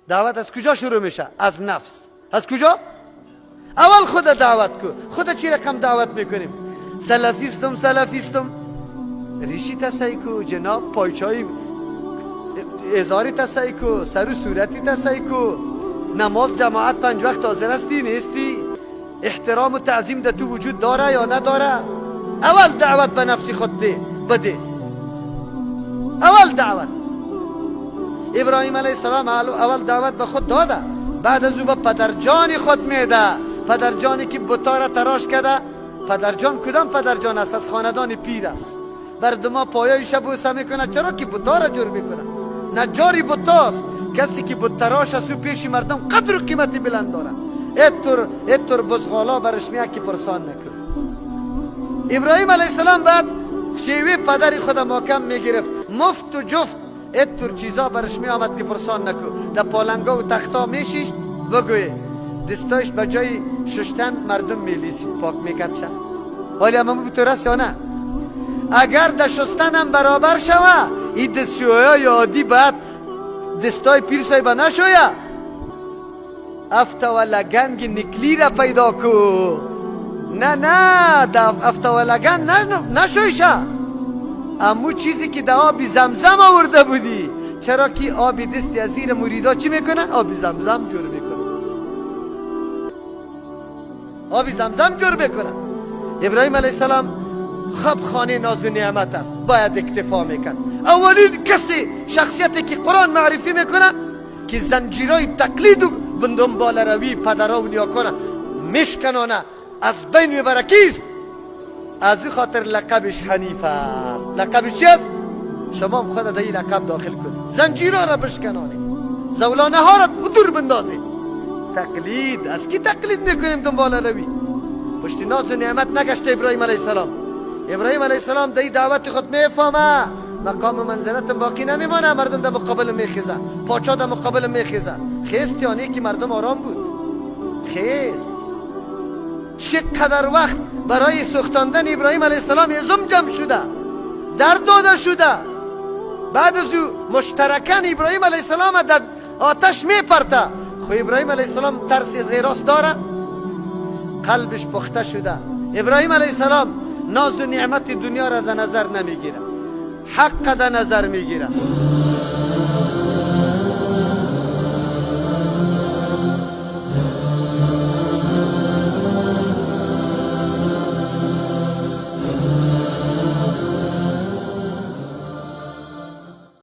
دعوت از کجا شروع میشه؟ از نفس. از کجا؟ اول خود دعوت کو. خود چی رقم دعوت میکنیم؟ سلفیستم ریشی تسایی کو جناب، پایچای ازاری تسایی کو، سر و صورتی تسایی کو، نماز جماعت 5 وقت حاضر هستی نیستی، احترام و تعظیم در تو وجود داره یا نداره؟ اول دعوت به نفس خود بده. اول دعوت. ابراهیم علیه السلام اول دعوت به خود داده، بعد از او به پدرجان خود میده. پدرجانی که بتا را تراش کرده. پدرجان کدام پدرجان است؟ از خاندان پیر است. مردم پایای شب بوسه میکنه. چرا که بتا را جور میکنه؟ نجاری بتاست. کسی که بت تراش است و پیش مردم قدر و قیمتی بلند داره. اتر بزغالا برش میاد که پرسان نکنه. ابراهیم علیه السلام بعد شیوه پدری خود محکم میگرفت، مفت و جفت اتر چیزا برش می آمد که پرسان نکو. در پالنگا و تختا میشیشت بگوی دستایش به جای ششتن مردم میلیسی پاک میکرد شد. حالی همه بطور است یا نه؟ اگر در شستن هم برابر شوه این دستشویه یا عادی بعد دستای پیرسای به نشویه افتا و لگنگ نکلی را پیدا کو. نه دا افتا و لگنگ نشویشه. امو چیزی که در آبی زمزم آورده بودی. چرا که آبی دستی از زیر مریدا چی میکنه؟ آبی زمزم جور میکنه. آبی زمزم جور میکنه. ابراهیم علیه السلام خب خانه ناز و نعمت است، باید اکتفا میکن. اولین کسی شخصیتی که قرآن معرفی میکنه که زنجیرای تقلید و بندنبال روی پدرها و نیاکانه میشکنانه از بین میبره کیست؟ از این خاطر لقبش حنیف است. لقبش چی است؟ شما هم خود در این لقب داخل کنید. زنجیرها را بشکنانید، زولانه ها را دور بندازید. تقلید از کی تقلید میکنیم؟ دنبال روی پشت ناز و نعمت نگشته ابراهیم علیه السلام. ابراهیم علیه السلام در دعوت خود میفهمه مقام و منزلت باقی نمیمانه. مردم در مقابل میخیزه، پاچا در مقابل میخیزه. خیست یعنی که مردم آرام بود. خیست. چقدر وقت برای سوختاندن ابراهیم علیه السلام ازم جمع شده، در داده شده. بعد از او مشترکان ابراهیم علیه السلام در آتش میپرته. خو ابراهیم علیه السلام ترس غیراست داره؟ قلبش پخته شده. ابراهیم علیه السلام ناز و نعمت دنیا را در نظر نمیگیره، حق در نظر میگیره.